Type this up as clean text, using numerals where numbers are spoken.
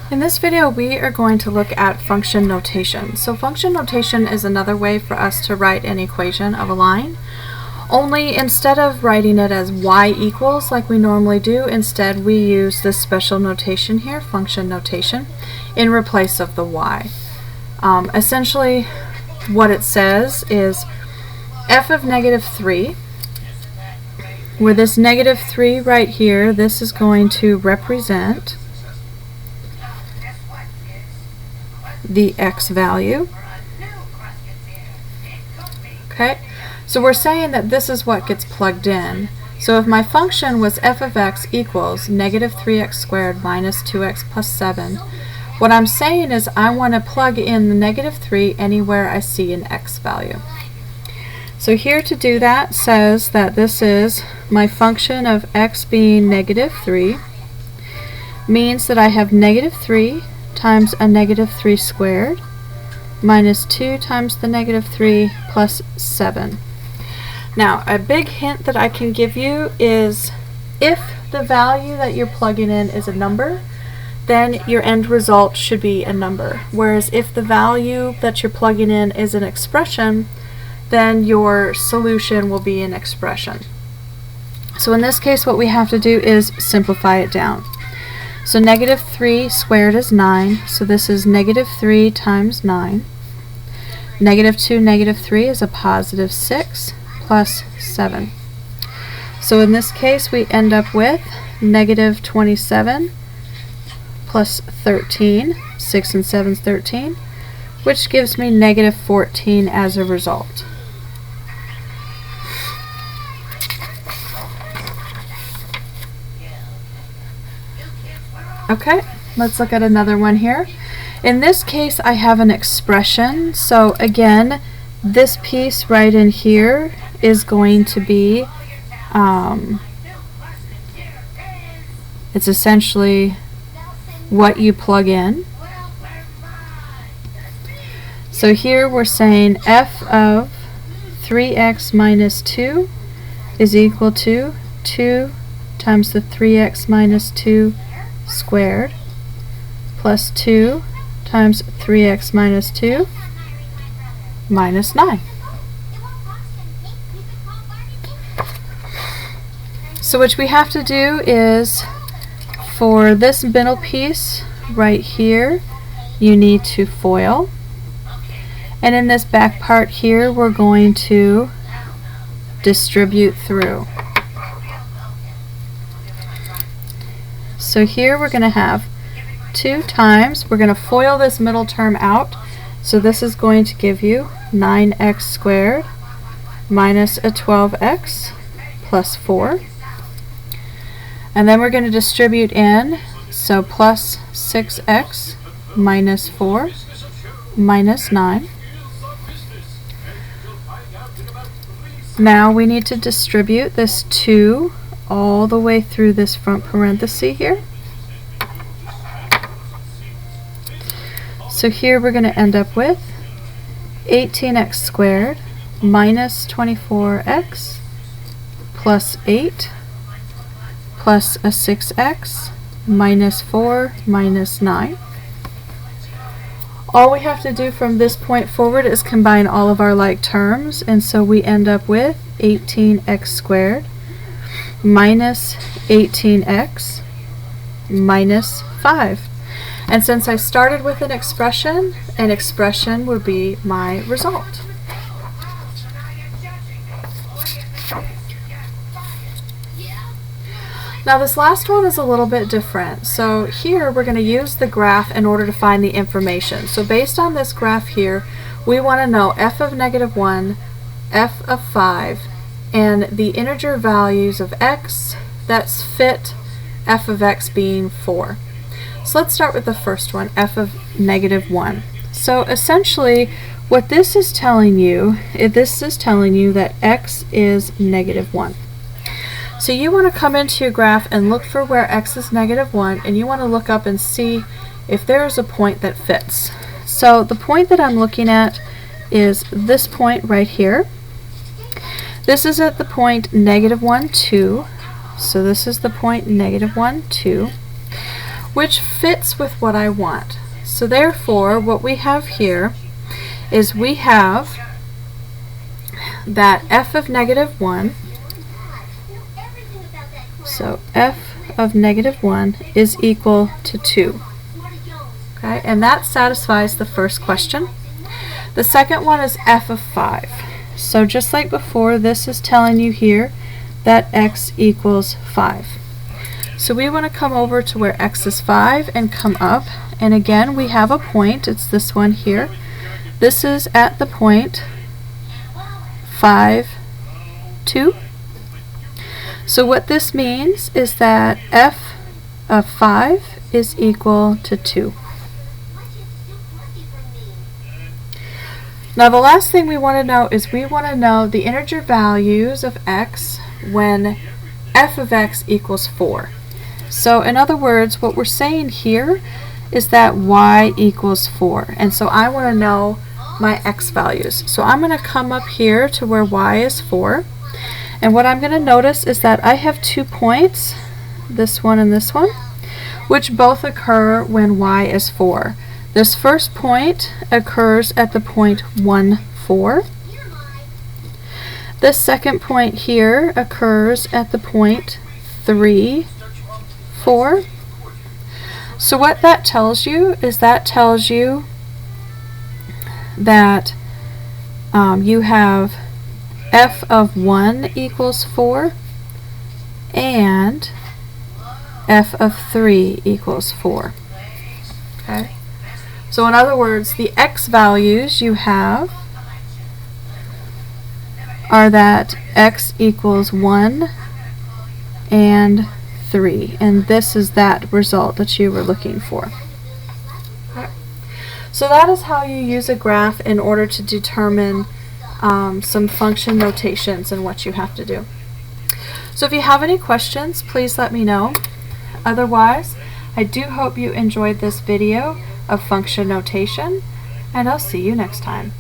In this video, we are going to look at function notation. So function notation is another way for us to write an equation of a line. Only instead of writing it as y equals like we normally do, instead we use this special notation here, function notation, in place of the y. Essentially, what it says is f of negative 3, where this negative 3 right here, this is going to represent the x value. Okay, so we're saying that this is what gets plugged in. So if my function was f of x equals negative 3x squared minus 2x plus 7, what I'm saying is I want to plug in the negative 3 anywhere I see an x value. So here to do that says that this is my function of x being negative 3, means that I have negative 3 times a negative 3 squared minus 2 times the negative 3 plus 7. Now, a big hint that I can give you is if the value that you're plugging in is a number, then your end result should be a number. Whereas if the value that you're plugging in is an expression, then your solution will be an expression. So in this case, what we have to do is simplify it down. So negative 3 squared is 9, so this is negative 3 times 9. Negative 2, negative 3 is a positive 6 plus 7. So in this case, we end up with negative 27 plus 13, 6 and 7 is 13, which gives me negative 14 as a result. Okay, let's look at another one here. In this case, I have an expression. So again, this piece right in here is going to be, it's essentially what you plug in. So here we're saying f of 3x minus 2 is equal to 2 times the 3x minus 2 squared plus 2 times 3x minus 2 minus 9. So what we have to do is, for this middle piece right here, you need to FOIL. And in this back part here, we're going to distribute through. So here we're going to have 2 times, we're going to FOIL this middle term out, so this is going to give you 9x squared minus a 12x plus 4. And then we're going to distribute in, so plus 6x minus 4 minus 9. Now we need to distribute this 2 all the way through this front parenthesis here. So here we're going to end up with 18x squared minus 24x plus 8 plus a 6x minus 4 minus 9. All we have to do from this point forward is combine all of our like terms, and so we end up with 18x squared minus 18x minus 5. And since I started with an expression would be my result. Now this last one is a little bit different. So here we're going to use the graph in order to find the information. So based on this graph here, we want to know f of negative 1, f of 5, and the integer values of x that's fit f of x being 4. So let's start with the first one, f of negative 1. So essentially what this is telling you that x is negative 1. So you want to come into your graph and look for where x is negative 1, and you want to look up and see if there is a point that fits. So the point that I'm looking at is this point right here. This is at the point negative 1, 2. So this is the point negative 1, 2. which fits with what I want. So therefore, what we have here is we have that f of negative 1. So f of negative 1 is equal to 2. Okay, and that satisfies the first question. The second one is f of 5. So just like before, this is telling you here that x equals 5. So we want to come over to where x is 5 and come up. And again, we have a point. It's this one here. This is at the point 5, 2. So what this means is that f of 5 is equal to 2. Now the last thing we want to know is we want to know the integer values of x when f of x equals 4. So in other words, what we're saying here is that y equals 4. And so I want to know my x values. So I'm going to come up here to where y is 4. And what I'm going to notice is that I have 2 points, this one and this one, which both occur when y is 4. This first point occurs at the point 1, 4. This second point here occurs at the point 3, 4. So what that tells you is that tells you that you have f of 1 equals 4 and f of 3 equals 4. Okay? So in other words, the x values you have are that x equals 1 and 3, and this is that result that you were looking for. Okay. So that is how you use a graph in order to determine some function notations and what you have to do. So if you have any questions, please let me know. Otherwise, I do hope you enjoyed this video of function notation, and I'll see you next time.